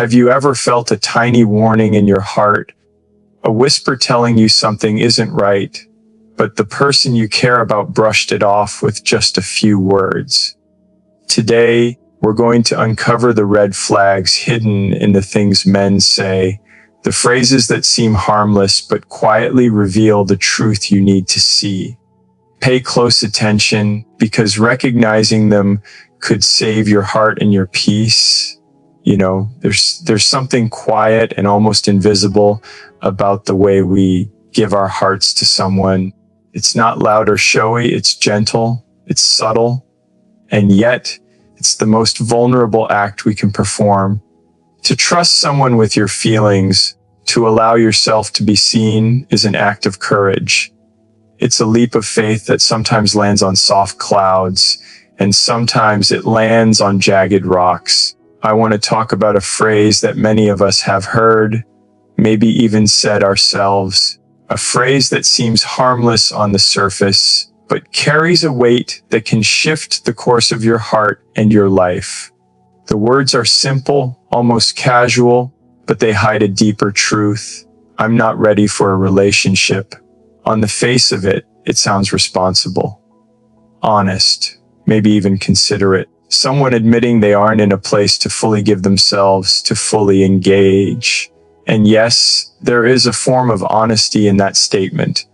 Have you ever felt a tiny warning in your heart, a whisper telling you something isn't right, but the person you care about brushed it off with just a few words? Today, we're going to uncover the red flags hidden in the things men say, the phrases that seem harmless but quietly reveal the truth you need to see. Pay close attention, because recognizing them could save your heart and your peace. You know, there's something quiet and almost invisible about the way we give our hearts to someone. It's not loud or showy, it's gentle, it's subtle, and yet it's the most vulnerable act we can perform. To trust someone with your feelings, to allow yourself to be seen, is an act of courage. It's a leap of faith that sometimes lands on soft clouds, and sometimes it lands on jagged rocks. I want to talk about a phrase that many of us have heard, maybe even said ourselves, a phrase that seems harmless on the surface, but carries a weight that can shift the course of your heart and your life. The words are simple, almost casual, but they hide a deeper truth. I'm not ready for a relationship. On the face of it, it sounds responsible, honest, maybe even considerate. Someone admitting they aren't in a place to fully give themselves, to fully engage. And yes, there is a form of honesty in that statement.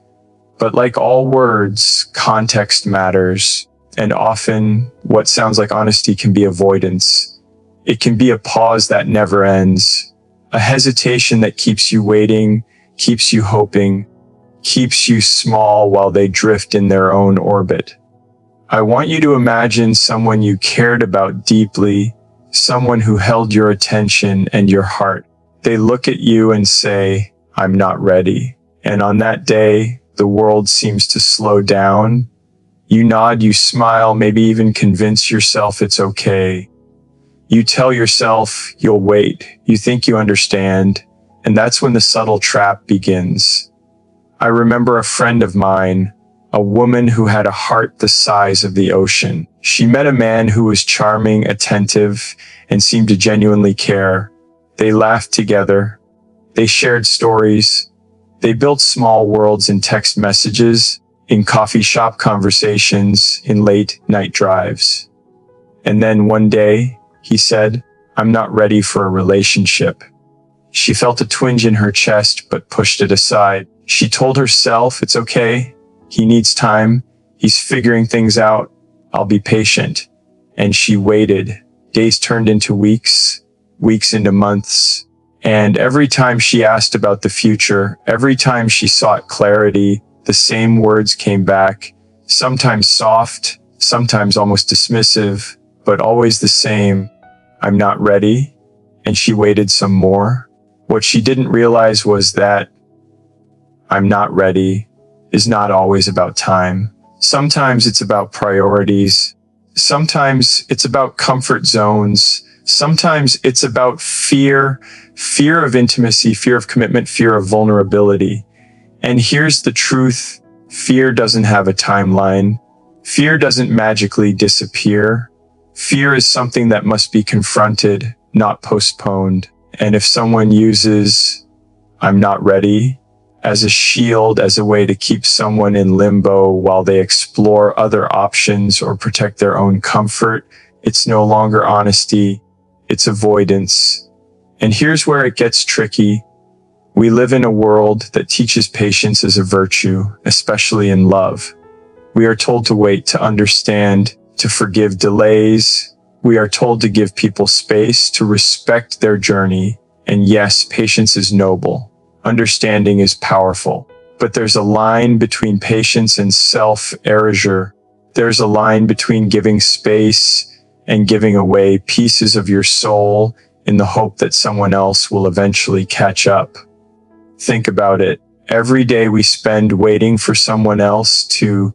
But like all words, context matters. And often, what sounds like honesty can be avoidance. It can be a pause that never ends, a hesitation that keeps you waiting, keeps you hoping, keeps you small while they drift in their own orbit. I want you to imagine someone you cared about deeply, someone who held your attention and your heart. They look at you and say, I'm not ready. And on that day, the world seems to slow down. You nod, you smile, maybe even convince yourself it's okay. You tell yourself you'll wait. You think you understand. And that's when the subtle trap begins. I remember a friend of mine, a woman who had a heart the size of the ocean. She met a man who was charming, attentive, and seemed to genuinely care. They laughed together. They shared stories. They built small worlds in text messages, in coffee shop conversations, in late night drives. And then one day, he said, I'm not ready for a relationship. She felt a twinge in her chest, but pushed it aside. She told herself, it's okay. He needs time. He's figuring things out. I'll be patient. And she waited. Days turned into weeks, weeks into months. And every time she asked about the future, every time she sought clarity, the same words came back, sometimes soft, sometimes almost dismissive, but always the same. I'm not ready. And she waited some more. What she didn't realize was that I'm not ready is not always about time. Sometimes it's about priorities. Sometimes it's about comfort zones. Sometimes it's about fear of intimacy, fear of commitment, fear of vulnerability. And here's the truth. Fear doesn't have a timeline. Fear doesn't magically disappear. Fear is something that must be confronted, not postponed. And if someone uses I'm not ready as a shield, as a way to keep someone in limbo while they explore other options or protect their own comfort, it's no longer honesty, it's avoidance. And here's where it gets tricky. We live in a world that teaches patience as a virtue, especially in love. We are told to wait, to understand, to forgive delays. We are told to give people space, to respect their journey. And yes, patience is noble. Understanding is powerful. But there's a line between patience and self-erasure. There's a line between giving space and giving away pieces of your soul in the hope that someone else will eventually catch up. Think about it. Every day we spend waiting for someone else to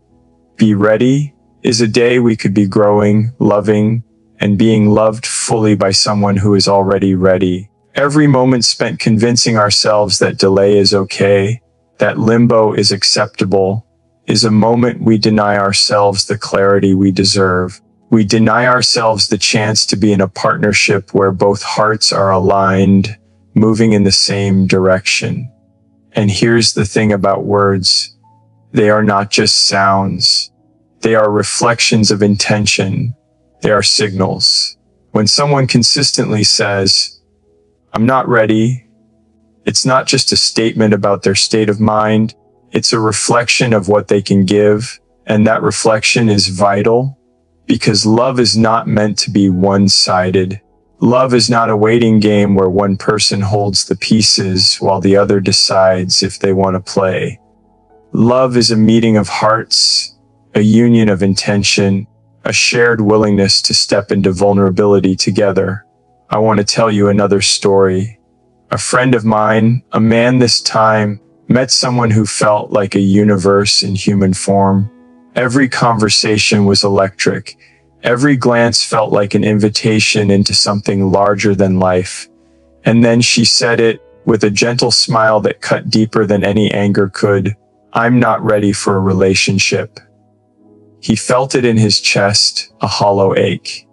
be ready is a day we could be growing, loving, and being loved fully by someone who is already ready. Every moment spent convincing ourselves that delay is okay, that limbo is acceptable, is a moment we deny ourselves the clarity we deserve. We deny ourselves the chance to be in a partnership where both hearts are aligned, moving in the same direction. And here's the thing about words. They are not just sounds. They are reflections of intention. They are signals. When someone consistently says, "I'm not ready," it's not just a statement about their state of mind. It's a reflection of what they can give. And that reflection is vital because love is not meant to be one-sided. Love is not a waiting game where one person holds the pieces while the other decides if they want to play. Love is a meeting of hearts, a union of intention, a shared willingness to step into vulnerability together. I want to tell you another story. A friend of mine, a man this time, met someone who felt like a universe in human form. Every conversation was electric. Every glance felt like an invitation into something larger than life. And then she said it with a gentle smile that cut deeper than any anger could. "I'm not ready for a relationship." He felt it in his chest, a hollow ache.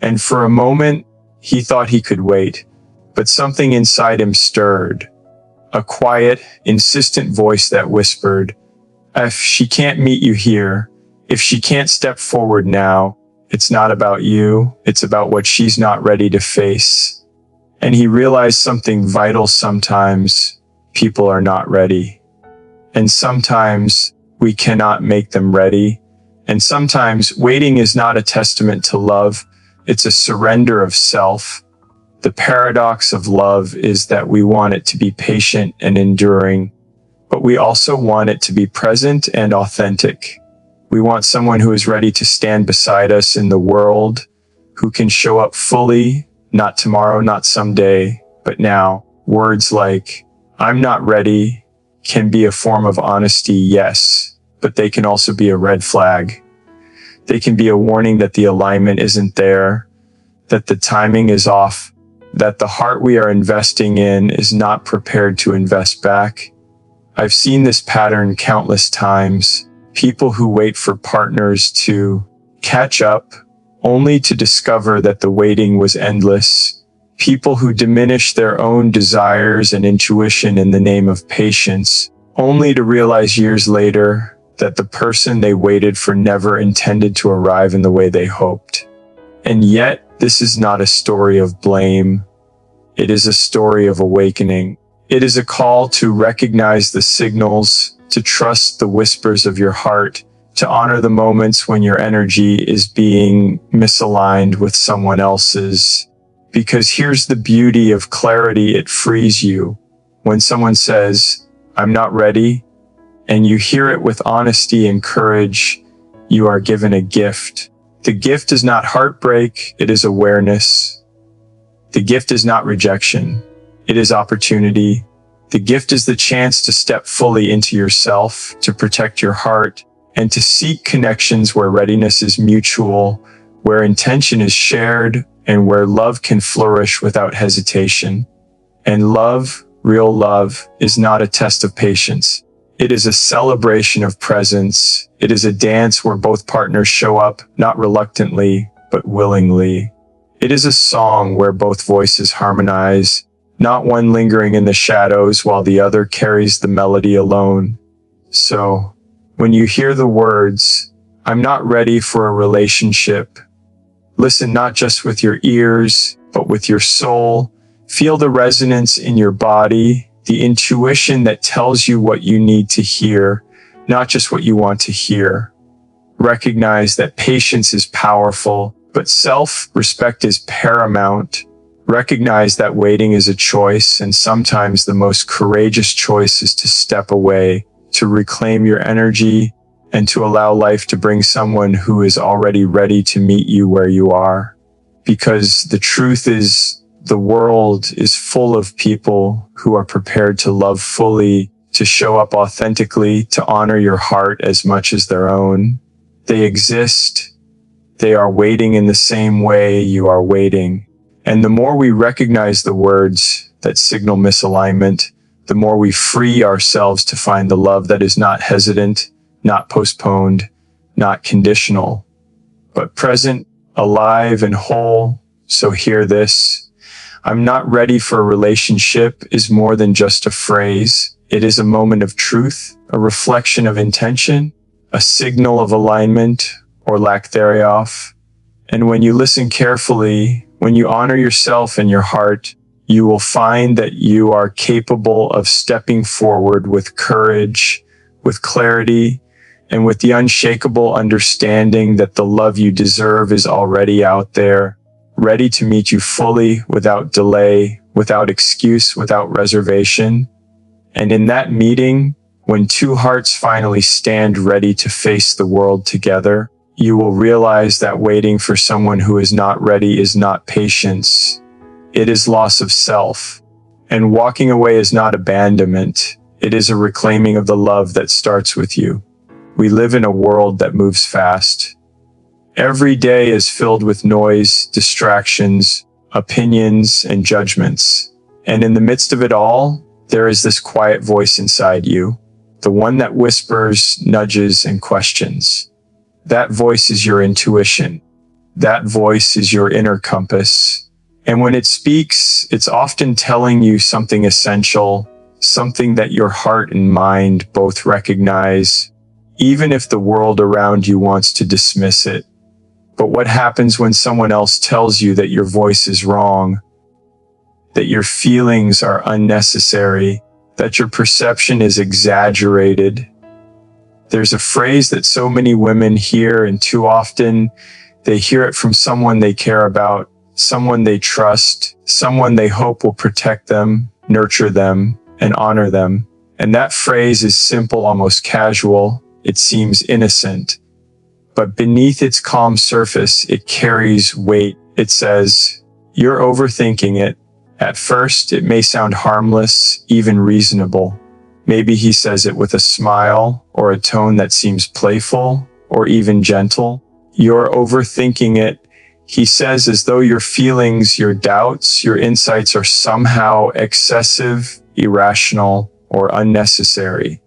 And for a moment, he thought he could wait. But something inside him stirred. A quiet, insistent voice that whispered, "If she can't meet you here, if she can't step forward now, it's not about you, it's about what she's not ready to face." And he realized something vital. Sometimes people are not ready. And sometimes we cannot make them ready. And sometimes waiting is not a testament to love, it's a surrender of self. The paradox of love is that we want it to be patient and enduring, but we also want it to be present and authentic. We want someone who is ready to stand beside us in the world, who can show up fully, not tomorrow, not someday, but now. Words like, "I'm not ready," can be a form of honesty, yes, but they can also be a red flag. They can be a warning that the alignment isn't there, that the timing is off, that the heart we are investing in is not prepared to invest back. I've seen this pattern countless times. People who wait for partners to catch up, only to discover that the waiting was endless. People who diminish their own desires and intuition in the name of patience, only to realize years later that the person they waited for never intended to arrive in the way they hoped. And yet, this is not a story of blame. It is a story of awakening. It is a call to recognize the signals, to trust the whispers of your heart, to honor the moments when your energy is being misaligned with someone else's. Because here's the beauty of clarity, it frees you. When someone says, "I'm not ready," and you hear it with honesty and courage, you are given a gift. The gift is not heartbreak, it is awareness. The gift is not rejection, it is opportunity. The gift is the chance to step fully into yourself, to protect your heart, and to seek connections where readiness is mutual, where intention is shared, and where love can flourish without hesitation. And love, real love, is not a test of patience. It is a celebration of presence. It is a dance where both partners show up, not reluctantly, but willingly. It is a song where both voices harmonize, not one lingering in the shadows while the other carries the melody alone. So, when you hear the words, "I'm not ready for a relationship," listen not just with your ears, but with your soul. Feel the resonance in your body, the intuition that tells you what you need to hear, not just what you want to hear. Recognize that patience is powerful, but self-respect is paramount. Recognize that waiting is a choice, and sometimes the most courageous choice is to step away, to reclaim your energy, and to allow life to bring someone who is already ready to meet you where you are. Because the truth is, the world is full of people who are prepared to love fully, to show up authentically, to honor your heart as much as their own. They exist. They are waiting in the same way you are waiting. And the more we recognize the words that signal misalignment, the more we free ourselves to find the love that is not hesitant, not postponed, not conditional, but present, alive and whole. So hear this. I'm not ready for a relationship is more than just a phrase. It is a moment of truth, a reflection of intention, a signal of alignment or lack thereof. And when you listen carefully, when you honor yourself and your heart, you will find that you are capable of stepping forward with courage, with clarity, and with the unshakable understanding that the love you deserve is already out there, ready to meet you fully, without delay, without excuse, without reservation. And in that meeting, when two hearts finally stand ready to face the world together, you will realize that waiting for someone who is not ready is not patience. It is loss of self. And walking away is not abandonment. It is a reclaiming of the love that starts with you. We live in a world that moves fast. Every day is filled with noise, distractions, opinions, and judgments. And in the midst of it all, there is this quiet voice inside you, the one that whispers, nudges, and questions. That voice is your intuition. That voice is your inner compass. And when it speaks, it's often telling you something essential, something that your heart and mind both recognize, even if the world around you wants to dismiss it. But what happens when someone else tells you that your voice is wrong, that your feelings are unnecessary, that your perception is exaggerated? There's a phrase that so many women hear, and too often they hear it from someone they care about, someone they trust, someone they hope will protect them, nurture them, and honor them. And that phrase is simple, almost casual. It seems innocent. But beneath its calm surface, it carries weight. It says, "You're overthinking it." At first, it may sound harmless, even reasonable. Maybe he says it with a smile or a tone that seems playful or even gentle. "You're overthinking it," he says, as though your feelings, your doubts, your insights are somehow excessive, irrational, or unnecessary.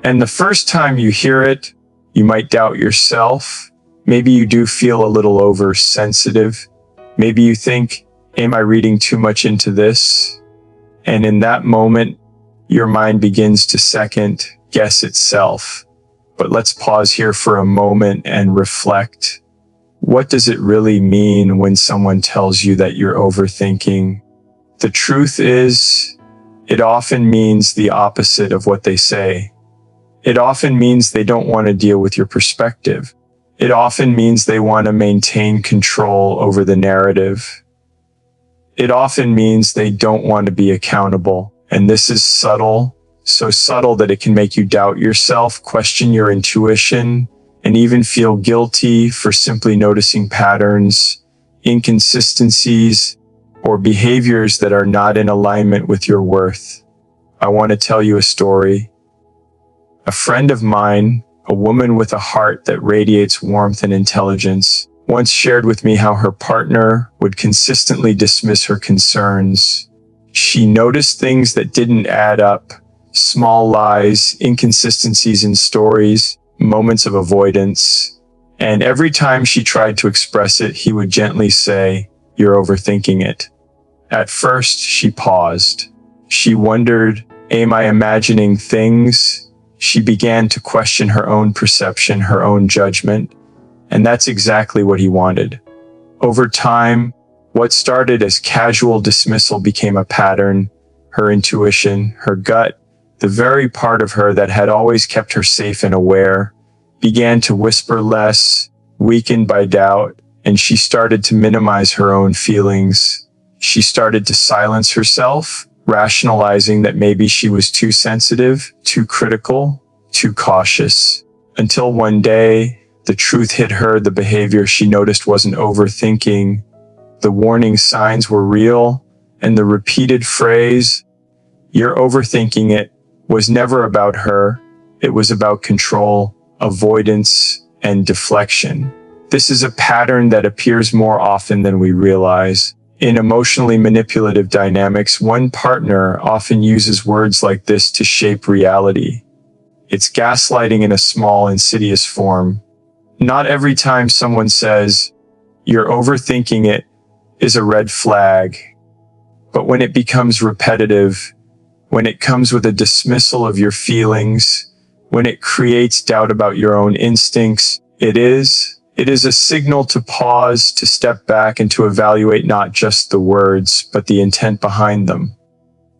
And the first time you hear it, you might doubt yourself. Maybe you do feel a little oversensitive. Maybe you think, am I reading too much into this? And in that moment, your mind begins to second guess itself. But let's pause here for a moment and reflect. What does it really mean when someone tells you that you're overthinking? The truth is, it often means the opposite of what they say. It often means they don't want to deal with your perspective. It often means they want to maintain control over the narrative. It often means they don't want to be accountable. And this is subtle, so subtle that it can make you doubt yourself, question your intuition, and even feel guilty for simply noticing patterns, inconsistencies, or behaviors that are not in alignment with your worth. I want to tell you a story. A friend of mine, a woman with a heart that radiates warmth and intelligence, once shared with me how her partner would consistently dismiss her concerns. She noticed things that didn't add up, small lies, inconsistencies in stories, moments of avoidance. And every time she tried to express it, he would gently say, "You're overthinking it." At first, she paused. She wondered, am I imagining things? She began to question her own perception, her own judgment, and that's exactly what he wanted. Over time, what started as casual dismissal became a pattern. Her intuition, her gut, the very part of her that had always kept her safe and aware, began to whisper less, weakened by doubt, and she started to minimize her own feelings. She started to silence herself, rationalizing that maybe she was too sensitive, too critical, too cautious. Until one day, the truth hit her. The behavior she noticed wasn't overthinking. The warning signs were real, and the repeated phrase, "You're overthinking it," was never about her. It was about control, avoidance, and deflection. This is a pattern that appears more often than we realize. In emotionally manipulative dynamics, one partner often uses words like this to shape reality. It's gaslighting in a small, insidious form. Not every time someone says, Your overthinking it is a red flag. But when it becomes repetitive, when it comes with a dismissal of your feelings, when it creates doubt about your own instincts, it is a signal to pause, to step back, and to evaluate not just the words, but the intent behind them.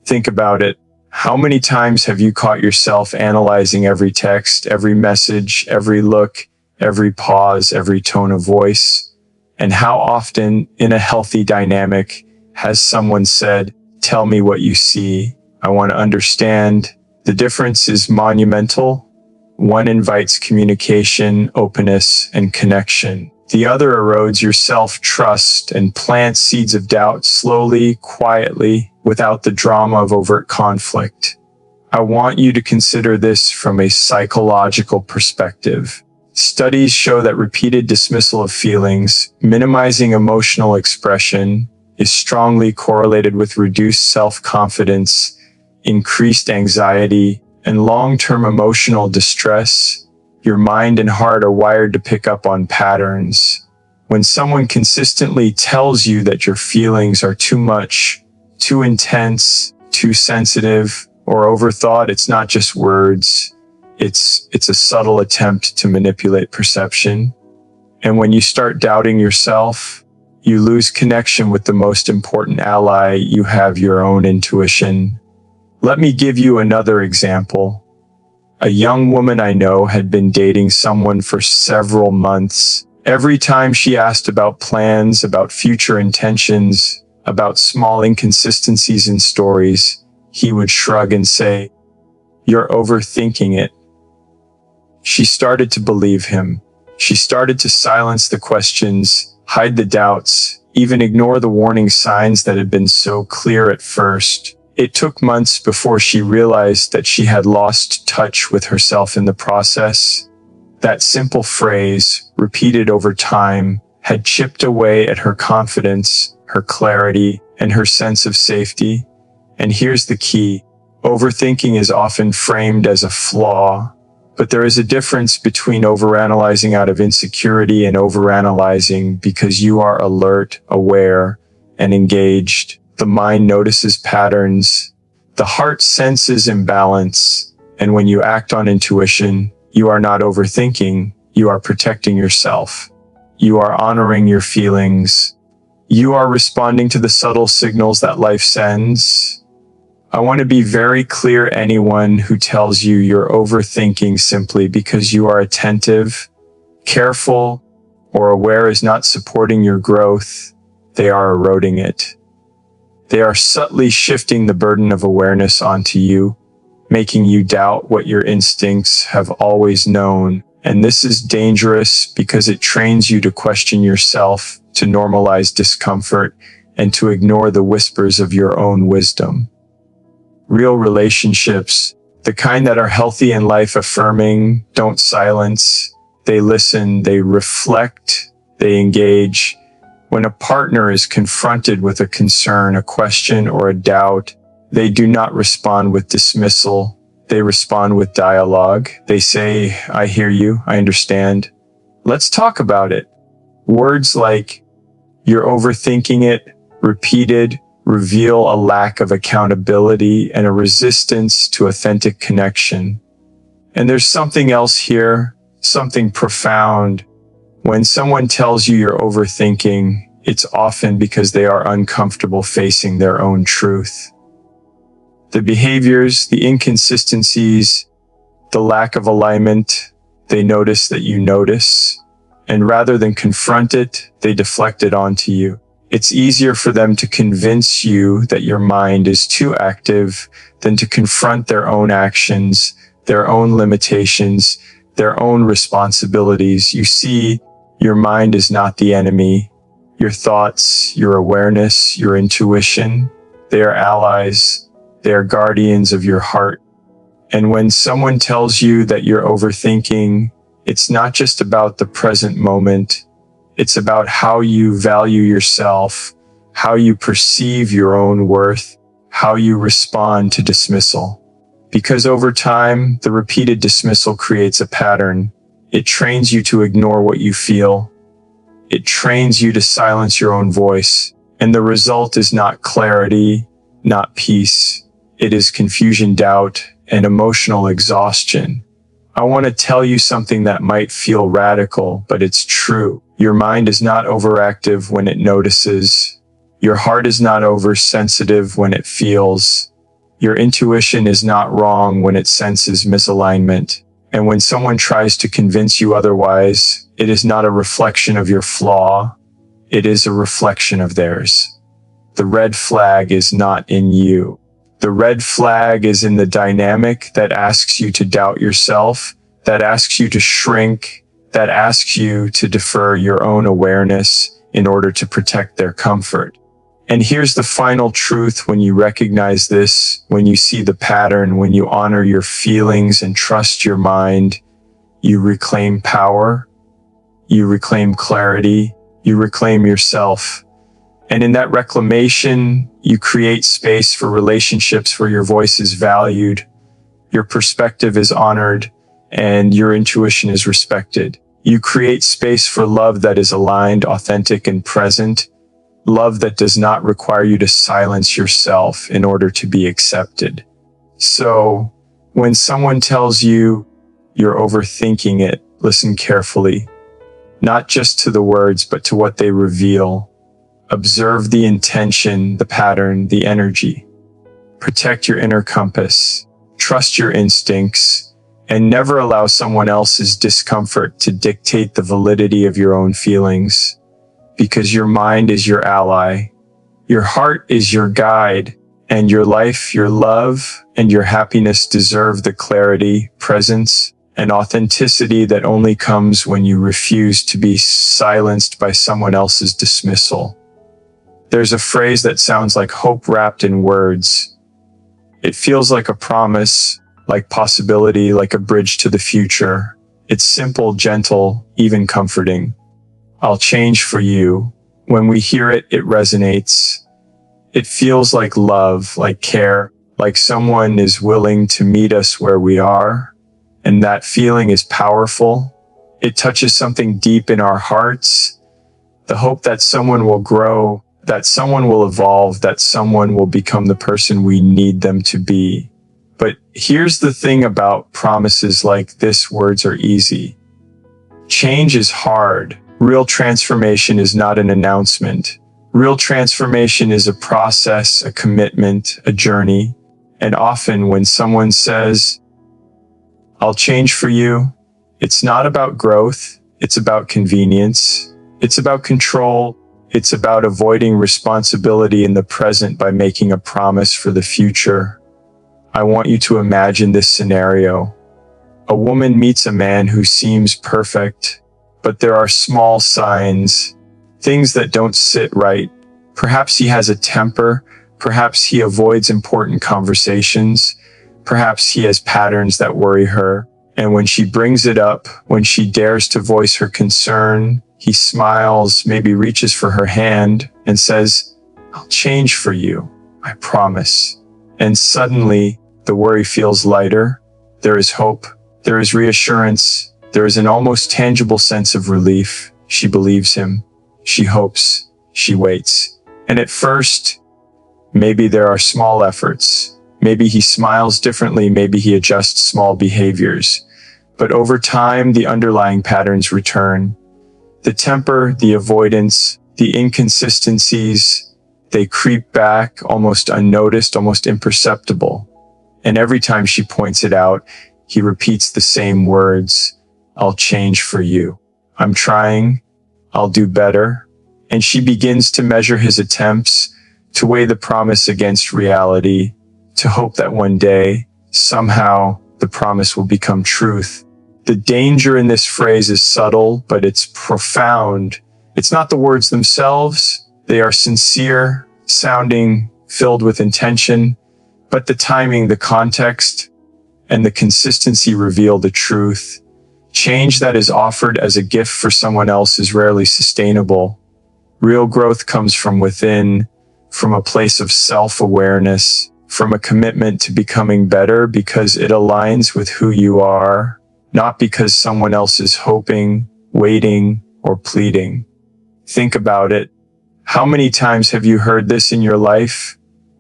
Think about it. How many times have you caught yourself analyzing every text, every message, every look, every pause, every tone of voice? And how often, in a healthy dynamic, has someone said, "Tell me what you see. I want to understand"? The difference is monumental. One invites communication, openness, and connection. The other erodes your self-trust and plants seeds of doubt slowly, quietly, without the drama of overt conflict. I want you to consider this from a psychological perspective. Studies show that repeated dismissal of feelings, minimizing emotional expression, is strongly correlated with reduced self-confidence, increased anxiety, and long-term emotional distress. Your mind and heart are wired to pick up on patterns. When someone consistently tells you that your feelings are too much, too intense, too sensitive, or overthought, it's not just words. It's a subtle attempt to manipulate perception. And when you start doubting yourself, you lose connection with the most important ally you have, your own intuition. Let me give you another example. A young woman I know had been dating someone for several months. Every time she asked about plans, about future intentions, about small inconsistencies in stories, he would shrug and say, "You're overthinking it." She started to believe him. She started to silence the questions, hide the doubts, even ignore the warning signs that had been so clear at first. It took months before she realized that she had lost touch with herself in the process. That simple phrase, repeated over time, had chipped away at her confidence, her clarity, and her sense of safety. And here's the key. Overthinking is often framed as a flaw, but there is a difference between overanalyzing out of insecurity and overanalyzing because you are alert, aware, and engaged. The mind notices patterns. The heart senses imbalance. And when you act on intuition, you are not overthinking. You are protecting yourself. You are honoring your feelings. You are responding to the subtle signals that life sends. I want to be very clear. Anyone who tells you you're overthinking simply because you are attentive, careful, or aware is not supporting your growth. They are eroding it. They are subtly shifting the burden of awareness onto you, making you doubt what your instincts have always known. And this is dangerous because it trains you to question yourself, to normalize discomfort, and to ignore the whispers of your own wisdom. Real relationships, the kind that are healthy and life-affirming, don't silence. They listen, they reflect, they engage. When a partner is confronted with a concern, a question, or a doubt, they do not respond with dismissal. They respond with dialogue. They say, "I hear you, I understand. Let's talk about it." Words like, "You're overthinking it," repeated, reveal a lack of accountability and a resistance to authentic connection. And there's something else here, something profound. When someone tells you you're overthinking, it's often because they are uncomfortable facing their own truth. The behaviors, the inconsistencies, the lack of alignment, they notice that you notice, and rather than confront it, they deflect it onto you. It's easier for them to convince you that your mind is too active than to confront their own actions, their own limitations, their own responsibilities. You see, your mind is not the enemy. Your thoughts, your awareness, your intuition, they are allies. They are guardians of your heart. And when someone tells you that you're overthinking, it's not just about the present moment. It's about how you value yourself, how you perceive your own worth, how you respond to dismissal. Because over time, the repeated dismissal creates a pattern. It trains you to ignore what you feel. It trains you to silence your own voice, and the result is not clarity, not peace. It is confusion, doubt, and emotional exhaustion. I want to tell you something that might feel radical, but it's true. Your mind is not overactive when it notices. Your heart is not oversensitive when it feels. Your intuition is not wrong when it senses misalignment. And when someone tries to convince you otherwise, it is not a reflection of your flaw. It is a reflection of theirs. The red flag is not in you. The red flag is in the dynamic that asks you to doubt yourself, that asks you to shrink, that asks you to defer your own awareness in order to protect their comfort. And here's the final truth: when you recognize this, when you see the pattern, when you honor your feelings and trust your mind, you reclaim power, you reclaim clarity, you reclaim yourself. And in that reclamation, you create space for relationships where your voice is valued, your perspective is honored, and your intuition is respected. You create space for love that is aligned, authentic, and present. Love that does not require you to silence yourself in order to be accepted. So, when someone tells you you're overthinking it, listen carefully, not just to the words, but to what they reveal. Observe the intention, the pattern, the energy. Protect your inner compass. Trust your instincts, and never allow someone else's discomfort to dictate the validity of your own feelings. Because your mind is your ally, your heart is your guide, and your life, your love, and your happiness deserve the clarity, presence, and authenticity that only comes when you refuse to be silenced by someone else's dismissal. There's a phrase that sounds like hope wrapped in words. It feels like a promise, like possibility, like a bridge to the future. It's simple, gentle, even comforting. I'll change for you. When we hear it, it resonates. It feels like love, like care, like someone is willing to meet us where we are. And that feeling is powerful. It touches something deep in our hearts. The hope that someone will grow, that someone will evolve, that someone will become the person we need them to be. But here's the thing about promises like this: words are easy. Change is hard. Real transformation is not an announcement. Real transformation is a process, a commitment, a journey. And often when someone says, "I'll change for you," it's not about growth. It's about convenience. It's about control. It's about avoiding responsibility in the present by making a promise for the future. I want you to imagine this scenario. A woman meets a man who seems perfect, but there are small signs, things that don't sit right. Perhaps he has a temper. Perhaps he avoids important conversations. Perhaps he has patterns that worry her. And when she brings it up, when she dares to voice her concern, he smiles, maybe reaches for her hand and says, "I'll change for you, I promise." And suddenly, the worry feels lighter. There is hope. There is reassurance. There is an almost tangible sense of relief. She believes him. She hopes. She waits. And at first, maybe there are small efforts. Maybe he smiles differently. Maybe he adjusts small behaviors. But over time, the underlying patterns return. The temper, the avoidance, the inconsistencies, they creep back almost unnoticed, almost imperceptible. And every time she points it out, he repeats the same words: "I'll change for you. I'm trying. I'll do better." And she begins to measure his attempts, to weigh the promise against reality, to hope that one day, somehow, the promise will become truth. The danger in this phrase is subtle, but it's profound. It's not the words themselves. They are sincere, sounding, filled with intention, but the timing, the context, and the consistency reveal the truth. Change that is offered as a gift for someone else is rarely sustainable. Real growth comes from within, from a place of self-awareness, from a commitment to becoming better because it aligns with who you are, not because someone else is hoping, waiting, or pleading. Think about it. How many times have you heard this in your life?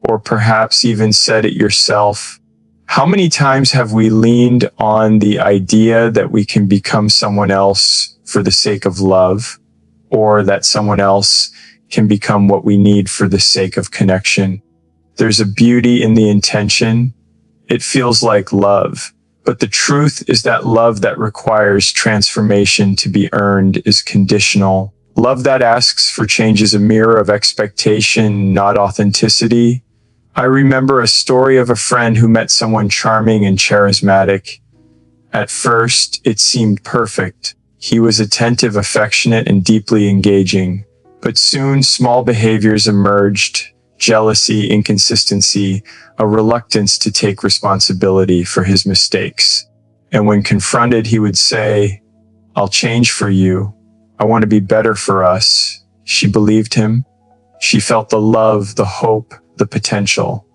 Or perhaps even said it yourself? How many times have we leaned on the idea that we can become someone else for the sake of love, or that someone else can become what we need for the sake of connection? There's a beauty in the intention. It feels like love. But the truth is that love that requires transformation to be earned is conditional. Love that asks for change is a mirror of expectation, not authenticity. I remember a story of a friend who met someone charming and charismatic. At first, it seemed perfect. He was attentive, affectionate, and deeply engaging. But soon, small behaviors emerged: jealousy, inconsistency, a reluctance to take responsibility for his mistakes. And when confronted, he would say, "I'll change for you. I want to be better for us." She believed him. She felt the love, the hope, the potential.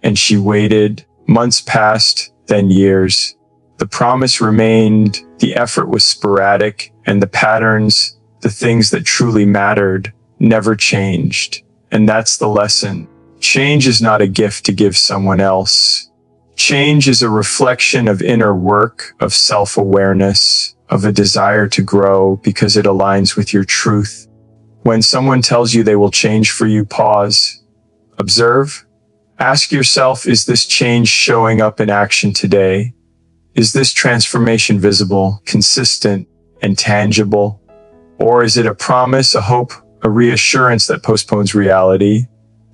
And she waited. Months passed, then years. The promise remained, the effort was sporadic, and the patterns, the things that truly mattered, never changed. And that's the lesson. Change is not a gift to give someone else. Change is a reflection of inner work, of self-awareness, of a desire to grow because it aligns with your truth. When someone tells you they will change for you, pause, observe, ask yourself, is this change showing up in action today? Is this transformation visible, consistent, and tangible? Or is it a promise, a hope, a reassurance that postpones reality?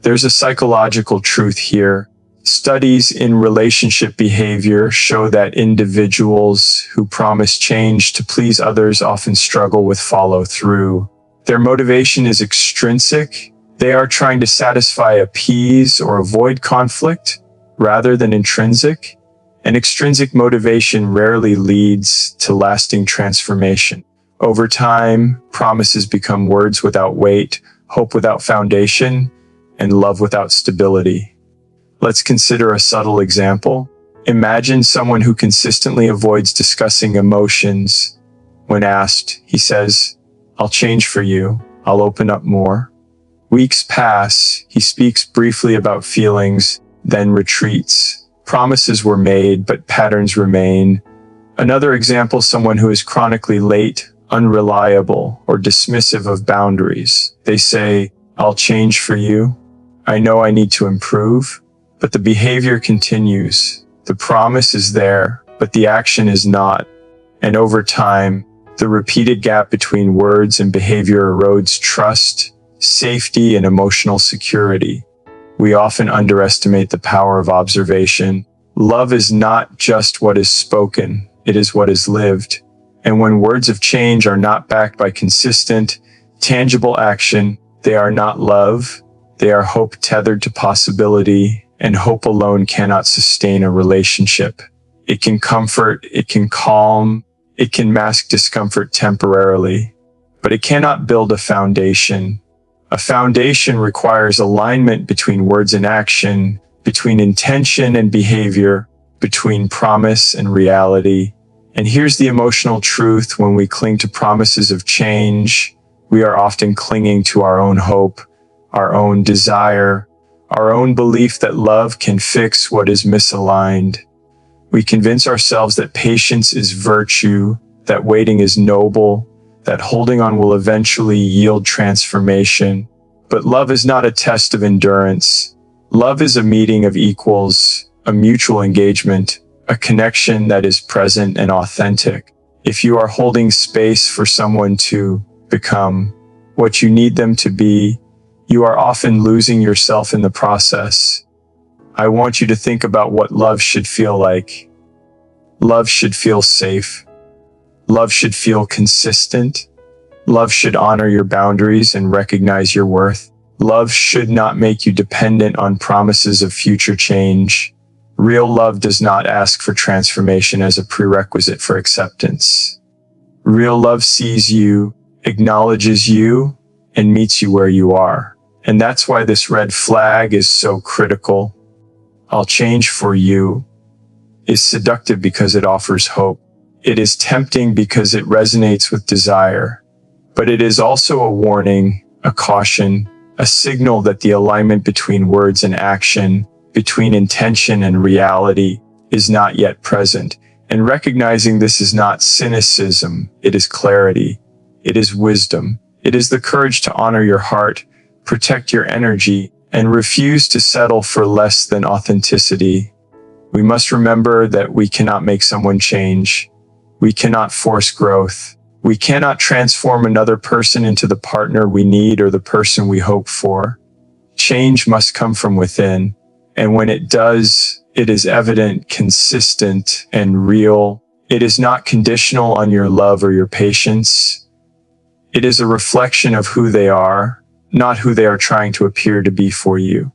There's a psychological truth here. Studies in relationship behavior show that individuals who promise change to please others often struggle with follow-through. Their motivation is extrinsic. They are trying to satisfy, appease, or avoid conflict, rather than intrinsic. And extrinsic motivation rarely leads to lasting transformation. Over time, promises become words without weight, hope without foundation, and love without stability. Let's consider a subtle example. Imagine someone who consistently avoids discussing emotions. When asked, he says, "I'll change for you. I'll open up more." Weeks pass. He speaks briefly about feelings, then retreats. Promises were made, but patterns remain. Another example, someone who is chronically late, unreliable, or dismissive of boundaries. They say, "I'll change for you. I know I need to improve." But the behavior continues. The promise is there, but the action is not. And over time, the repeated gap between words and behavior erodes trust, safety, and emotional security. We often underestimate the power of observation. Love is not just what is spoken, it is what is lived. And when words of change are not backed by consistent, tangible action, they are not love. They are hope tethered to possibility, and hope alone cannot sustain a relationship. It can comfort, it can calm, it can mask discomfort temporarily, but it cannot build a foundation. A foundation requires alignment between words and action, between intention and behavior, between promise and reality. And here's the emotional truth: when we cling to promises of change, we are often clinging to our own hope, our own desire, our own belief that love can fix what is misaligned. We convince ourselves that patience is virtue, that waiting is noble, that holding on will eventually yield transformation. But love is not a test of endurance. Love is a meeting of equals, a mutual engagement, a connection that is present and authentic. If you are holding space for someone to become what you need them to be, you are often losing yourself in the process. I want you to think about what love should feel like. Love should feel safe. Love should feel consistent. Love should honor your boundaries and recognize your worth. Love should not make you dependent on promises of future change. Real love does not ask for transformation as a prerequisite for acceptance. Real love sees you, acknowledges you, and meets you where you are. And that's why this red flag is so critical. "I'll change for you" is seductive because it offers hope. It is tempting because it resonates with desire. but it is also a warning, a caution, a signal that the alignment between words and action, between intention and reality, is not yet present. And recognizing this is not cynicism, it is clarity, it is wisdom, it is the courage to honor your heart, protect your energy, and refuse to settle for less than authenticity. We must remember that we cannot make someone change. We cannot force growth. We cannot transform another person into the partner we need or the person we hope for. Change must come from within, and when it does, it is evident, consistent, and real. It is not conditional on your love or your patience. It is a reflection of who they are, not who they are trying to appear to be for you.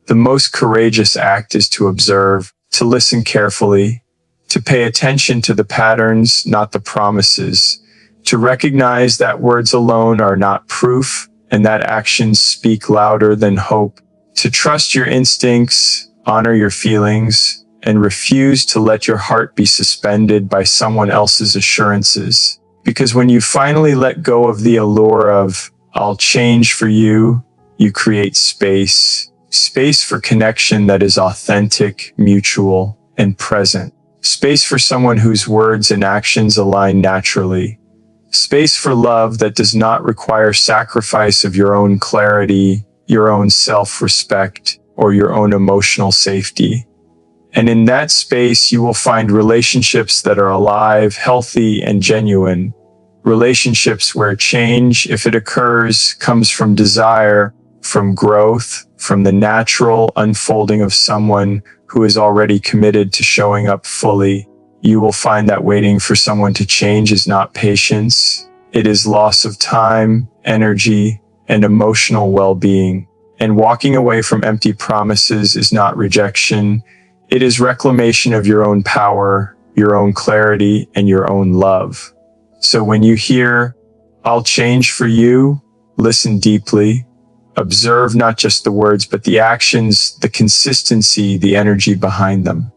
The most courageous act is to observe, to listen carefully, to pay attention to the patterns, not the promises, to recognize that words alone are not proof and that actions speak louder than hope, to trust your instincts, honor your feelings, and refuse to let your heart be suspended by someone else's assurances. Because when you finally let go of the allure of, "I'll change for you," you create space for connection that is authentic, mutual, and present. Space for someone whose words and actions align naturally. Space for love that does not require sacrifice of your own clarity, your own self-respect, or your own emotional safety. And in that space, you will find relationships that are alive, healthy, and genuine. Relationships where change, if it occurs, comes from desire, from growth, from the natural unfolding of someone who is already committed to showing up fully. You will find that waiting for someone to change is not patience. It is loss of time, energy, and emotional well-being. And walking away from empty promises is not rejection. It is reclamation of your own power, your own clarity, and your own love. So when you hear, "I'll change for you," listen deeply. Observe not just the words, but the actions, the consistency, the energy behind them.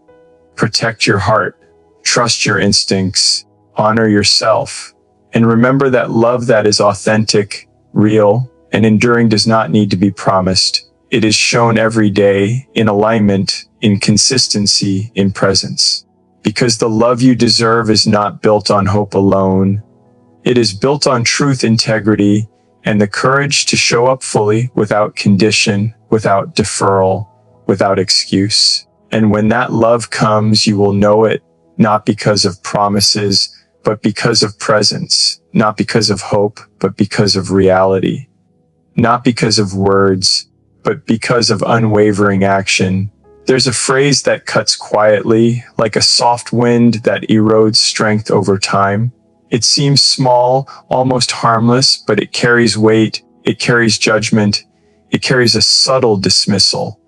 Protect your heart. Trust your instincts. Honor yourself. And remember that love that is authentic, real, and enduring does not need to be promised. It is shown every day in alignment, in consistency, in presence. Because the love you deserve is not built on hope alone. It is built on truth, integrity, and the courage to show up fully without condition, without deferral, without excuse. And when that love comes, you will know it, not because of promises, but because of presence, not because of hope, but because of reality, not because of words, but because of unwavering action. There's a phrase that cuts quietly, like a soft wind that erodes strength over time. It seems small, almost harmless, but it carries weight, it carries judgment, it carries a subtle dismissal.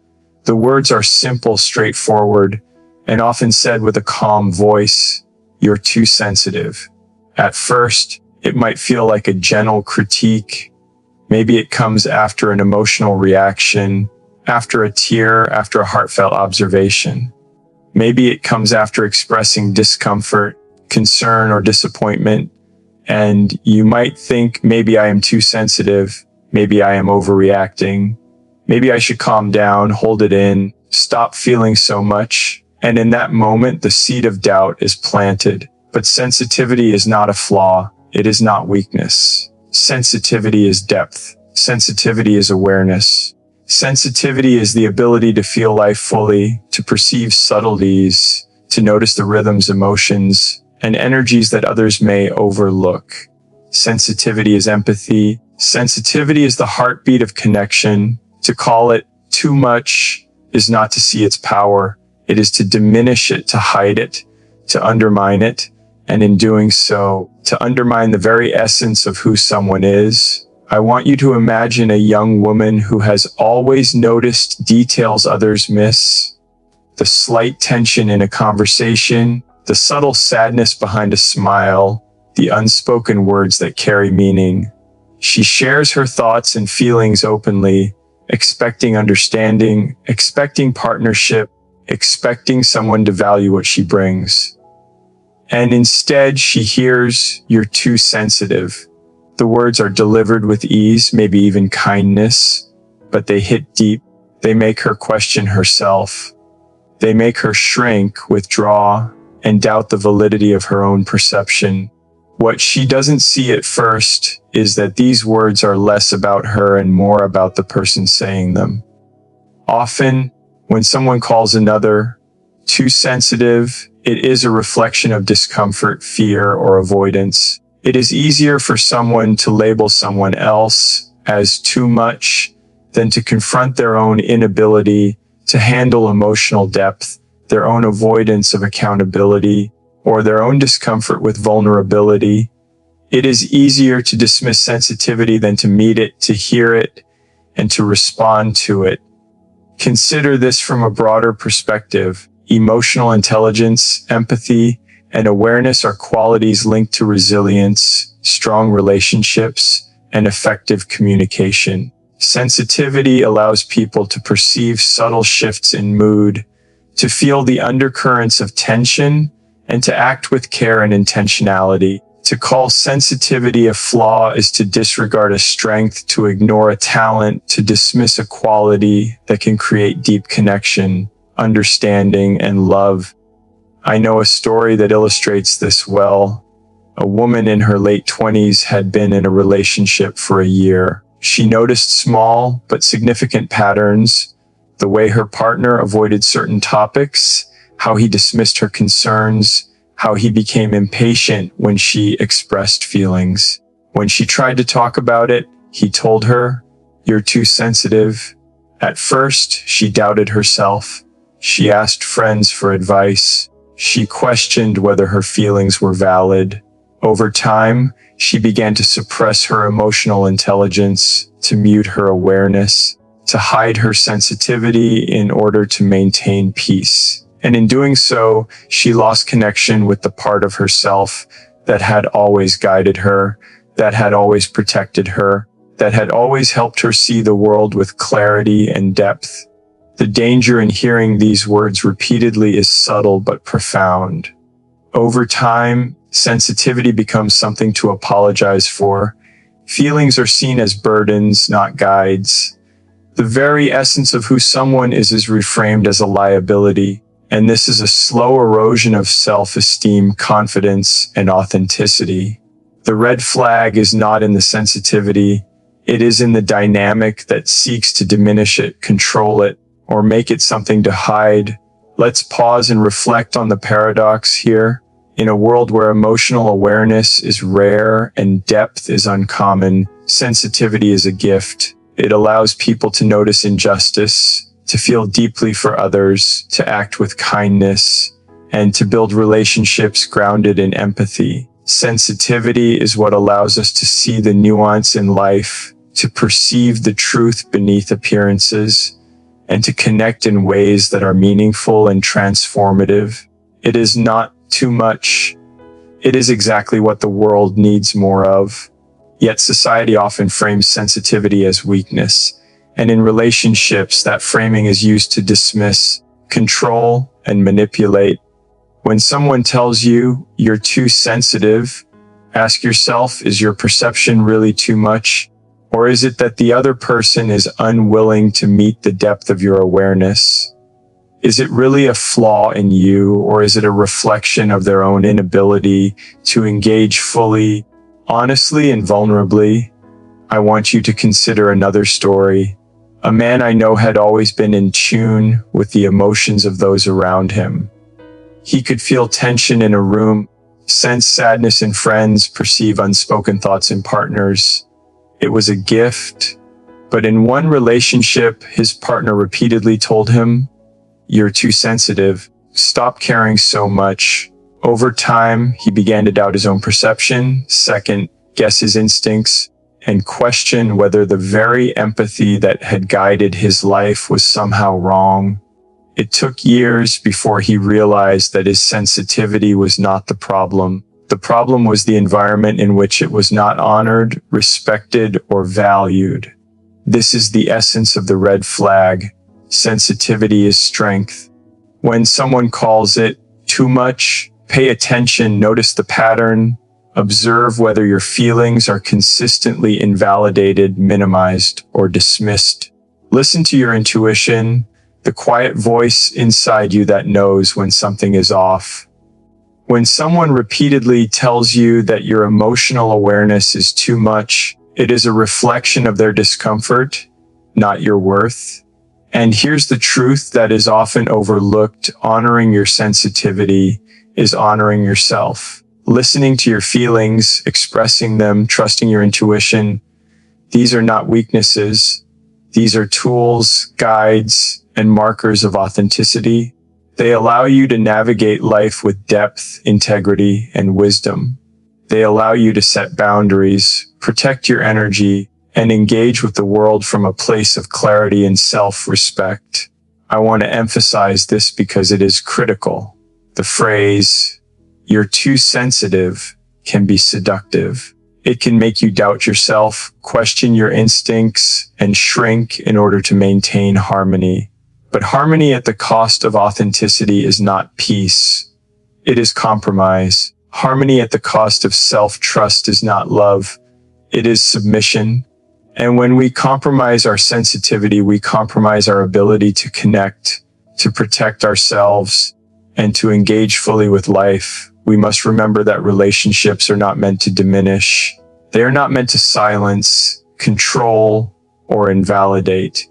The words are simple, straightforward, and often said with a calm voice. "You're too sensitive." At first, it might feel like a gentle critique. Maybe it comes after an emotional reaction, after a tear, after a heartfelt observation. Maybe it comes after expressing discomfort, concern, or disappointment, and you might think, maybe I am too sensitive, maybe I am overreacting, maybe I should calm down, hold it in, stop feeling so much. And in that moment, the seed of doubt is planted. But sensitivity is not a flaw, it is not weakness. Sensitivity is depth. Sensitivity is awareness. Sensitivity is the ability to feel life fully, to perceive subtleties, to notice the rhythms, emotions, and energies that others may overlook. Sensitivity is empathy. Sensitivity is the heartbeat of connection. To call it too much is not to see its power. It is to diminish it, to hide it, to undermine it, and in doing so, to undermine the very essence of who someone is. I want you to imagine a young woman who has always noticed details others miss, the slight tension in a conversation, the subtle sadness behind a smile, the unspoken words that carry meaning. She shares her thoughts and feelings openly, expecting understanding, expecting partnership, expecting someone to value what she brings. And instead, she hears, "You're too sensitive." The words are delivered with ease, maybe even kindness, but they hit deep. They make her question herself. They make her shrink, withdraw, and doubt the validity of her own perception. What she doesn't see at first is that these words are less about her and more about the person saying them. Often, when someone calls another too sensitive, it is a reflection of discomfort, fear, or avoidance. It is easier for someone to label someone else as too much than to confront their own inability to handle emotional depth, their own avoidance of accountability, or their own discomfort with vulnerability. It is easier to dismiss sensitivity than to meet it, to hear it, and to respond to it. Consider this from a broader perspective. Emotional intelligence, empathy, and awareness are qualities linked to resilience, strong relationships, and effective communication. Sensitivity allows people to perceive subtle shifts in mood, to feel the undercurrents of tension, and to act with care and intentionality. To call sensitivity a flaw is to disregard a strength, to ignore a talent, to dismiss a quality that can create deep connection, understanding, and love. I know a story that illustrates this well. A woman in her late 20s had been in a relationship for a year. She noticed small but significant patterns, the way her partner avoided certain topics, how he dismissed her concerns, how he became impatient when she expressed feelings. When she tried to talk about it, he told her, "You're too sensitive." At first, she doubted herself. She asked friends for advice. She questioned whether her feelings were valid. Over time, she began to suppress her emotional intelligence, to mute her awareness, to hide her sensitivity in order to maintain peace. And in doing so, she lost connection with the part of herself that had always guided her, that had always protected her, that had always helped her see the world with clarity and depth. The danger in hearing these words repeatedly is subtle but profound. Over time, sensitivity becomes something to apologize for. Feelings are seen as burdens, not guides. The very essence of who someone is reframed as a liability, and this is a slow erosion of self-esteem, confidence, and authenticity. The red flag is not in the sensitivity, it is in the dynamic that seeks to diminish it, control it, or make it something to hide. Let's pause and reflect on the paradox here. In a world where emotional awareness is rare and depth is uncommon, sensitivity is a gift. It allows people to notice injustice, to feel deeply for others, to act with kindness, and to build relationships grounded in empathy. Sensitivity is what allows us to see the nuance in life, to perceive the truth beneath appearances, and to connect in ways that are meaningful and transformative. It is not too much. It is exactly what the world needs more of. Yet society often frames sensitivity as weakness. And in relationships, that framing is used to dismiss, control, and manipulate. When someone tells you you're too sensitive, ask yourself, is your perception really too much? Or is it that the other person is unwilling to meet the depth of your awareness? Is it really a flaw in you, or is it a reflection of their own inability to engage fully, honestly, and vulnerably? I want you to consider another story. A man I know had always been in tune with the emotions of those around him. He could feel tension in a room, sense sadness in friends, perceive unspoken thoughts in partners. It was a gift, but in one relationship, his partner repeatedly told him, "You're too sensitive. Stop caring so much." Over time, he began to doubt his own perception, second guess his instincts, and question whether the very empathy that had guided his life was somehow wrong. It took years before he realized that his sensitivity was not the problem. The problem was the environment in which it was not honored, respected, or valued. This is the essence of the red flag. Sensitivity is strength. When someone calls it too much, pay attention, notice the pattern. Observe whether your feelings are consistently invalidated, minimized, or dismissed. Listen to your intuition, the quiet voice inside you that knows when something is off. When someone repeatedly tells you that your emotional awareness is too much, it is a reflection of their discomfort, not your worth. And here's the truth that is often overlooked: honoring your sensitivity is honoring yourself. Listening to your feelings, expressing them, trusting your intuition, these are not weaknesses. These are tools, guides, and markers of authenticity. They allow you to navigate life with depth, integrity, and wisdom. They allow you to set boundaries, protect your energy, and engage with the world from a place of clarity and self-respect. I want to emphasize this because it is critical. The phrase, "you're too sensitive," can be seductive. It can make you doubt yourself, question your instincts, and shrink in order to maintain harmony. But harmony at the cost of authenticity is not peace. It is compromise. Harmony at the cost of self-trust is not love. It is submission. And when we compromise our sensitivity, we compromise our ability to connect, to protect ourselves, and to engage fully with life. We must remember that relationships are not meant to diminish. They are not meant to silence, control, or invalidate.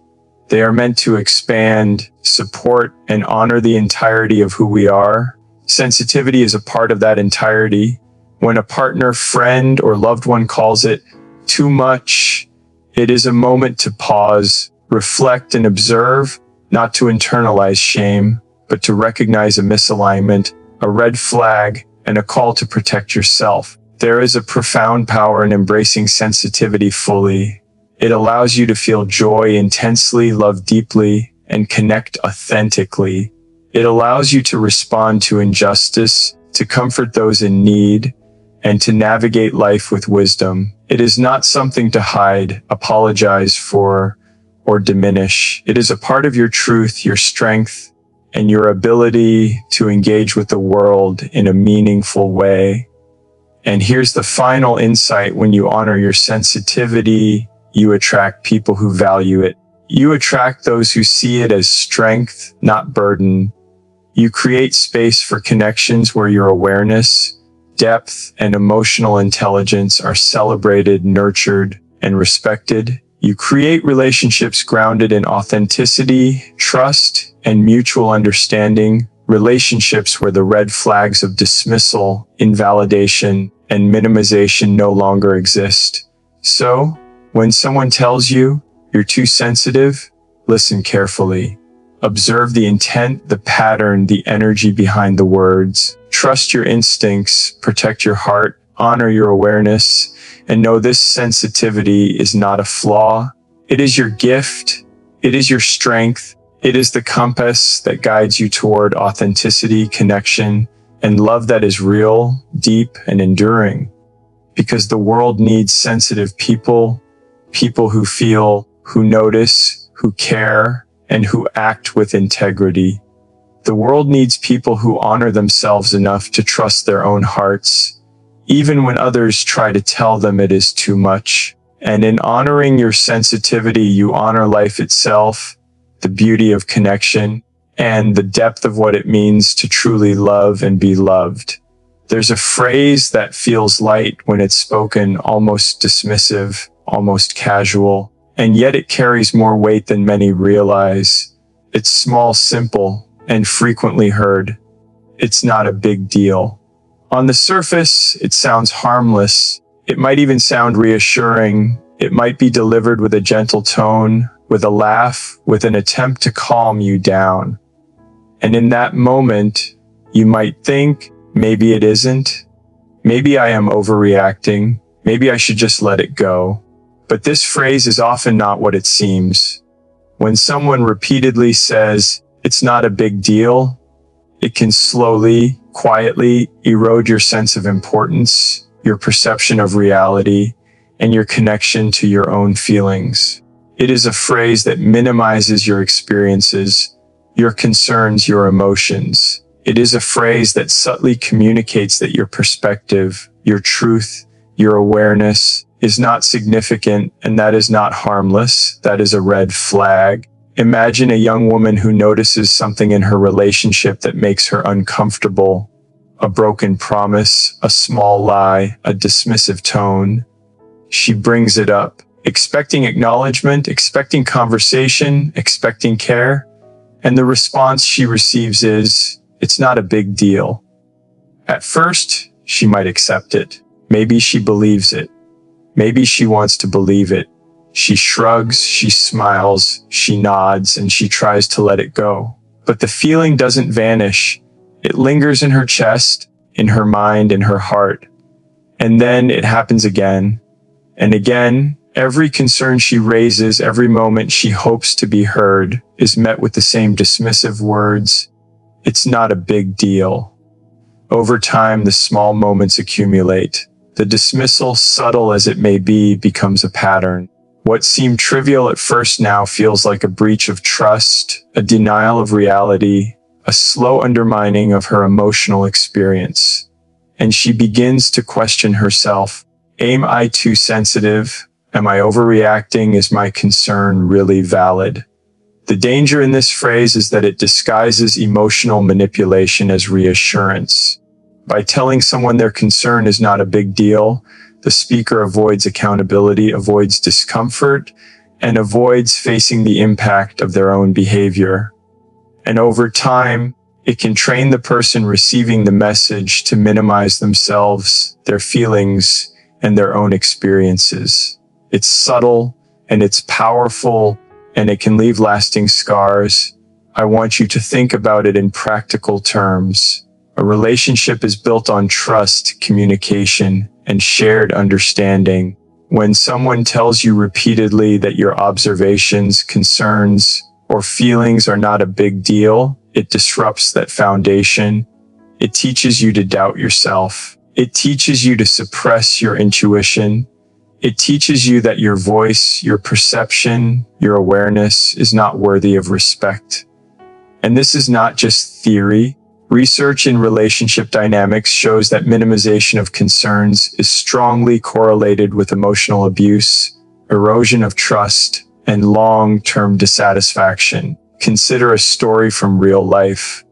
They are meant to expand, support, and honor the entirety of who we are. Sensitivity is a part of that entirety. When a partner, friend, or loved one calls it too much, it is a moment to pause, reflect, and observe, not to internalize shame, but to recognize a misalignment, a red flag, and a call to protect yourself. There is a profound power in embracing sensitivity fully. It allows you to feel joy intensely, love deeply, and connect authentically. It allows you to respond to injustice, to comfort those in need, and to navigate life with wisdom. It is not something to hide, apologize for, or diminish. It is a part of your truth, your strength, and your ability to engage with the world in a meaningful way. And here's the final insight: when you honor your sensitivity, you attract people who value it. You attract those who see it as strength, not burden. You create space for connections where your awareness, depth, and emotional intelligence are celebrated, nurtured, and respected. You create relationships grounded in authenticity, trust, and mutual understanding. Relationships where the red flags of dismissal, invalidation, and minimization no longer exist. So, when someone tells you you're too sensitive, listen carefully. Observe the intent, the pattern, the energy behind the words. Trust your instincts, protect your heart, honor your awareness, and know this sensitivity is not a flaw. It is your gift. It is your strength. It is the compass that guides you toward authenticity, connection, and love that is real, deep, and enduring. Because the world needs sensitive people, people who feel, who notice, who care, and who act with integrity. The world needs people who honor themselves enough to trust their own hearts, even when others try to tell them it is too much. And in honoring your sensitivity, you honor life itself, the beauty of connection, and the depth of what it means to truly love and be loved. There's a phrase that feels light when it's spoken, almost dismissive, almost casual, and yet it carries more weight than many realize. It's small, simple, and frequently heard. It's not a big deal. On the surface, it sounds harmless. It might even sound reassuring. It might be delivered with a gentle tone, with a laugh, with an attempt to calm you down. And in that moment, you might think, maybe it isn't. Maybe I am overreacting. Maybe I should just let it go. But this phrase is often not what it seems. When someone repeatedly says, "it's not a big deal," it can slowly, quietly erode your sense of importance, your perception of reality, and your connection to your own feelings. It is a phrase that minimizes your experiences, your concerns, your emotions. It is a phrase that subtly communicates that your perspective, your truth, your awareness is not significant, and that is not harmless. That is a red flag. Imagine a young woman who notices something in her relationship that makes her uncomfortable. A broken promise, a small lie, a dismissive tone. She brings it up, expecting acknowledgement, expecting conversation, expecting care. And the response she receives is, "It's not a big deal." At first, she might accept it. Maybe she believes it. Maybe she wants to believe it. She shrugs, she smiles, she nods, and she tries to let it go. But the feeling doesn't vanish. It lingers in her chest, in her mind, in her heart. And then it happens again and again. Every concern she raises, every moment she hopes to be heard, is met with the same dismissive words. It's not a big deal. Over time, the small moments accumulate. The dismissal, subtle as it may be, becomes a pattern. What seemed trivial at first now feels like a breach of trust, a denial of reality, a slow undermining of her emotional experience. And she begins to question herself. Am I too sensitive? Am I overreacting? Is my concern really valid? The danger in this phrase is that it disguises emotional manipulation as reassurance. By telling someone their concern is not a big deal, the speaker avoids accountability, avoids discomfort, and avoids facing the impact of their own behavior. And over time, it can train the person receiving the message to minimize themselves, their feelings, and their own experiences. It's subtle, and it's powerful, and it can leave lasting scars. I want you to think about it in practical terms. A relationship is built on trust, communication, and shared understanding. When someone tells you repeatedly that your observations, concerns, or feelings are not a big deal, it disrupts that foundation. It teaches you to doubt yourself. It teaches you to suppress your intuition. It teaches you that your voice, your perception, your awareness is not worthy of respect. And this is not just theory. Research in relationship dynamics shows that minimization of concerns is strongly correlated with emotional abuse, erosion of trust, and long-term dissatisfaction. Consider a story from real life.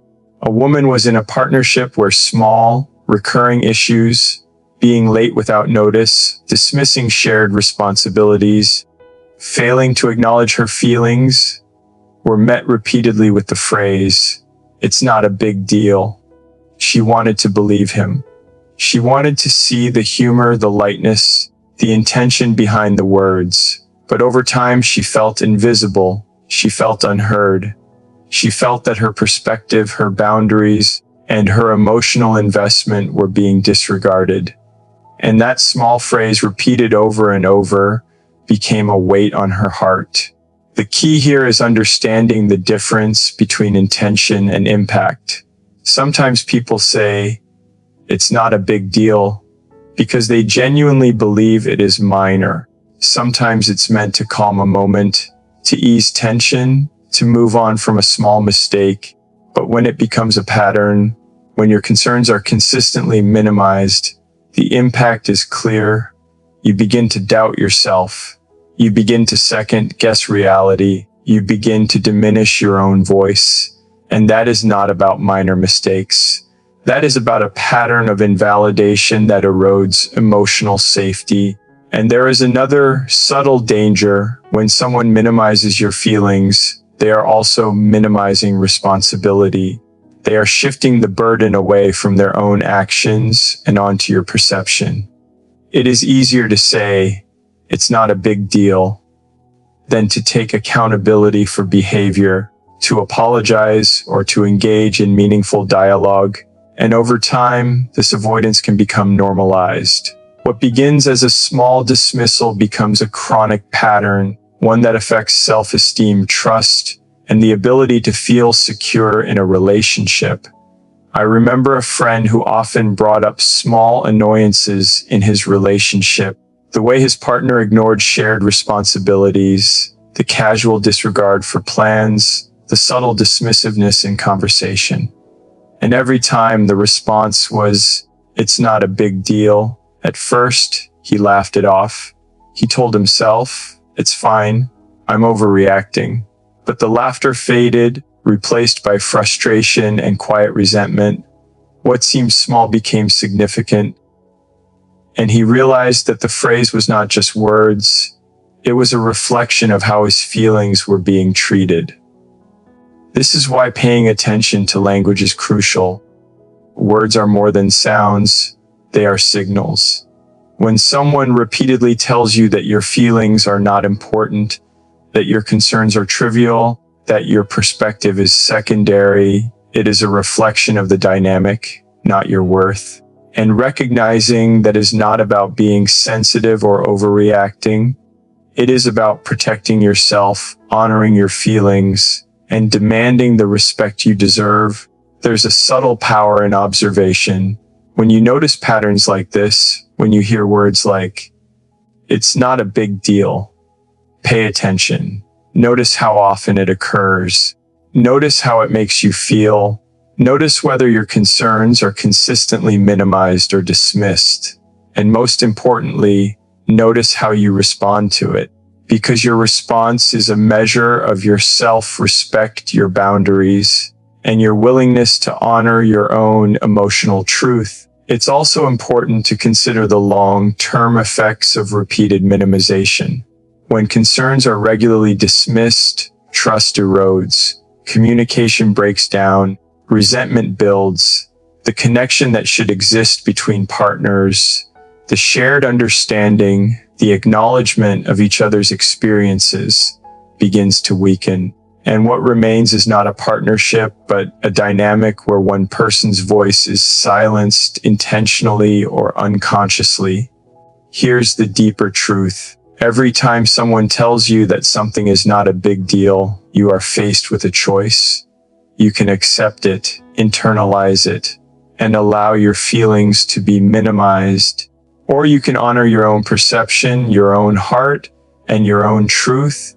A woman was in a partnership where small, recurring issues, being late without notice, dismissing shared responsibilities, failing to acknowledge her feelings, were met repeatedly with the phrase, "It's not a big deal." She wanted to believe him. She wanted to see the humor, the lightness, the intention behind the words. But over time, she felt invisible. She felt unheard. She felt that her perspective, her boundaries, and her emotional investment were being disregarded. And that small phrase, repeated over and over, became a weight on her heart. The key here is understanding the difference between intention and impact. Sometimes people say, "It's not a big deal," because they genuinely believe it is minor. Sometimes it's meant to calm a moment, to ease tension, to move on from a small mistake. But when it becomes a pattern, when your concerns are consistently minimized, the impact is clear. You begin to doubt yourself. You begin to second-guess reality. You begin to diminish your own voice. And that is not about minor mistakes. That is about a pattern of invalidation that erodes emotional safety. And there is another subtle danger. When someone minimizes your feelings, they are also minimizing responsibility. They are shifting the burden away from their own actions and onto your perception. It is easier to say, "It's not a big deal," than to take accountability for behavior, to apologize, or to engage in meaningful dialogue. And over time, this avoidance can become normalized. What begins as a small dismissal becomes a chronic pattern, one that affects self-esteem, trust, and the ability to feel secure in a relationship. I remember a friend who often brought up small annoyances in his relationship. The way his partner ignored shared responsibilities, the casual disregard for plans, the subtle dismissiveness in conversation. And every time the response was, "It's not a big deal," At first, he laughed it off. He told himself, "It's fine, I'm overreacting." But the laughter faded, replaced by frustration and quiet resentment. What seemed small became significant, and he realized that the phrase was not just words, it was a reflection of how his feelings were being treated. This is why paying attention to language is crucial. Words are more than sounds, they are signals. When someone repeatedly tells you that your feelings are not important, that your concerns are trivial, that your perspective is secondary, it is a reflection of the dynamic, not your worth. And recognizing that is not about being sensitive or overreacting. It is about protecting yourself, honoring your feelings, and demanding the respect you deserve. There's a subtle power in observation. When you notice patterns like this, when you hear words like, "It's not a big deal," pay attention. Notice how often it occurs. Notice how it makes you feel. Notice whether your concerns are consistently minimized or dismissed. And most importantly, notice how you respond to it. Because your response is a measure of your self-respect, your boundaries, and your willingness to honor your own emotional truth. It's also important to consider the long-term effects of repeated minimization. When concerns are regularly dismissed, trust erodes, communication breaks down, resentment builds, the connection that should exist between partners, the shared understanding, the acknowledgement of each other's experiences begins to weaken. And what remains is not a partnership, but a dynamic where one person's voice is silenced intentionally or unconsciously. Here's the deeper truth. Every time someone tells you that something is not a big deal, you are faced with a choice. You can accept it, internalize it, and allow your feelings to be minimized. Or you can honor your own perception, your own heart, and your own truth.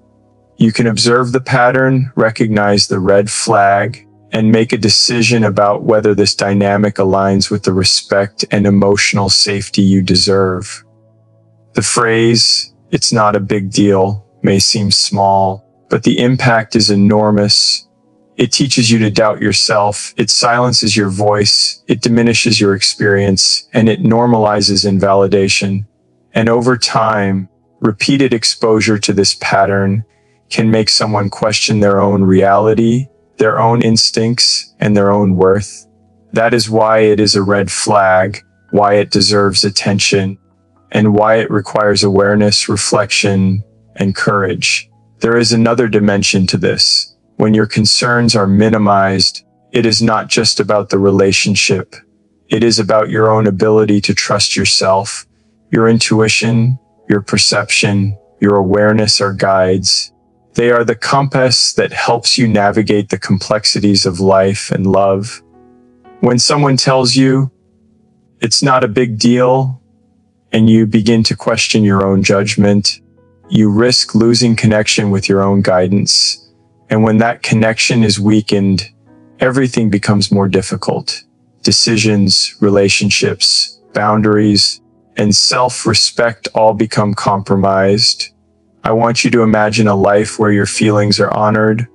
You can observe the pattern, recognize the red flag, and make a decision about whether this dynamic aligns with the respect and emotional safety you deserve. The phrase, "It's not a big deal," may seem small, but the impact is enormous. It teaches you to doubt yourself, it silences your voice, it diminishes your experience, and it normalizes invalidation. And over time, repeated exposure to this pattern can make someone question their own reality, their own instincts, and their own worth. That is why it is a red flag, why it deserves attention, and why it requires awareness, reflection, and courage. There is another dimension to this. When your concerns are minimized, it is not just about the relationship. It is about your own ability to trust yourself. Your intuition, your perception, your awareness are guides. They are the compass that helps you navigate the complexities of life and love. When someone tells you, "It's not a big deal," and you begin to question your own judgment, you risk losing connection with your own guidance. And when that connection is weakened, everything becomes more difficult. Decisions, relationships, boundaries, and self-respect all become compromised. I want you to imagine a life where your feelings are honored,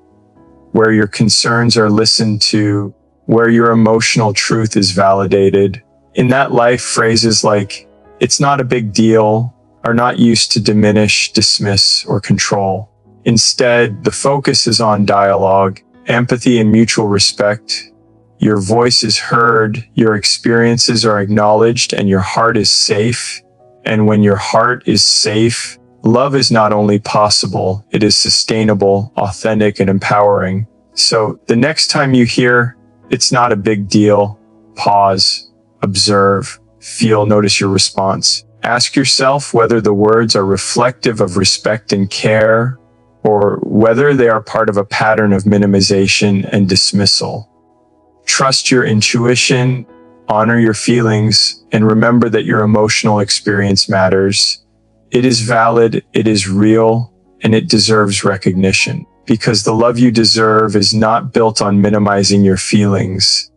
where your concerns are listened to, where your emotional truth is validated. In that life, phrases like, "It's not a big deal," are not used to diminish, dismiss, or control. Instead, the focus is on dialogue, empathy, and mutual respect. Your voice is heard, your experiences are acknowledged, and your heart is safe. And when your heart is safe, love is not only possible, it is sustainable, authentic, and empowering. So the next time you hear, "It's not a big deal," pause, observe, feel, notice your response. Ask yourself whether the words are reflective of respect and care, or whether they are part of a pattern of minimization and dismissal. Trust your intuition, honor your feelings, and remember that your emotional experience matters. It is valid, it is real, and it deserves recognition. Because the love you deserve is not built on minimizing your feelings.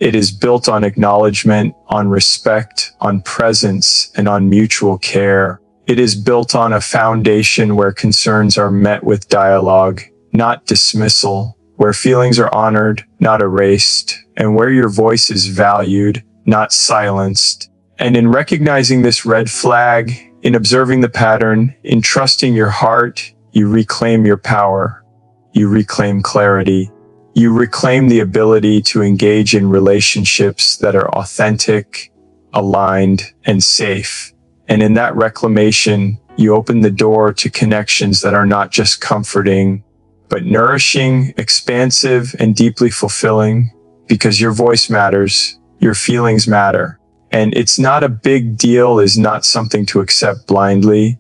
It is built on acknowledgement, on respect, on presence, and on mutual care. It is built on a foundation where concerns are met with dialogue, not dismissal, where feelings are honored, not erased, and where your voice is valued, not silenced. And in recognizing this red flag, in observing the pattern, in trusting your heart, you reclaim your power. You reclaim clarity. You reclaim the ability to engage in relationships that are authentic, aligned, and safe. And in that reclamation, you open the door to connections that are not just comforting, but nourishing, expansive, and deeply fulfilling, because your voice matters, your feelings matter. And it's not a big deal is not something to accept blindly.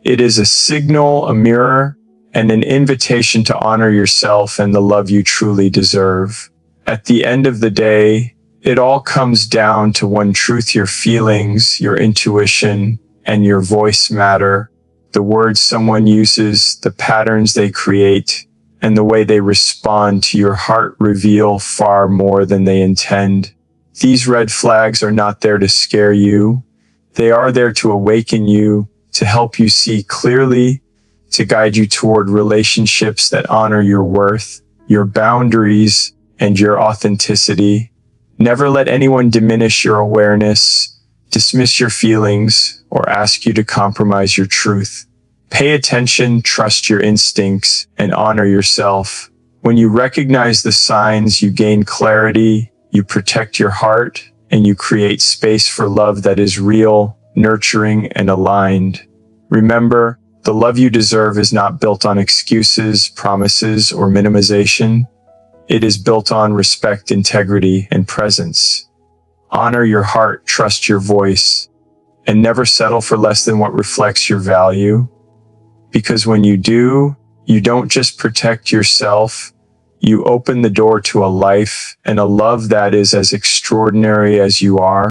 It is a signal, a mirror, and an invitation to honor yourself and the love you truly deserve. At the end of the day, it all comes down to one truth: your feelings, your intuition, and your voice matter. The words someone uses, the patterns they create, and the way they respond to your heart reveal far more than they intend. These red flags are not there to scare you. They are there to awaken you, to help you see clearly, to guide you toward relationships that honor your worth, your boundaries, and your authenticity. Never let anyone diminish your awareness, dismiss your feelings, or ask you to compromise your truth. Pay attention, trust your instincts, and honor yourself. When you recognize the signs, you gain clarity, you protect your heart, and you create space for love that is real, nurturing, and aligned. Remember, the love you deserve is not built on excuses, promises, or minimization. It is built on respect, integrity, and presence. Honor your heart, trust your voice, and never settle for less than what reflects your value. Because when you do, you don't just protect yourself, you open the door to a life and a love that is as extraordinary as you are.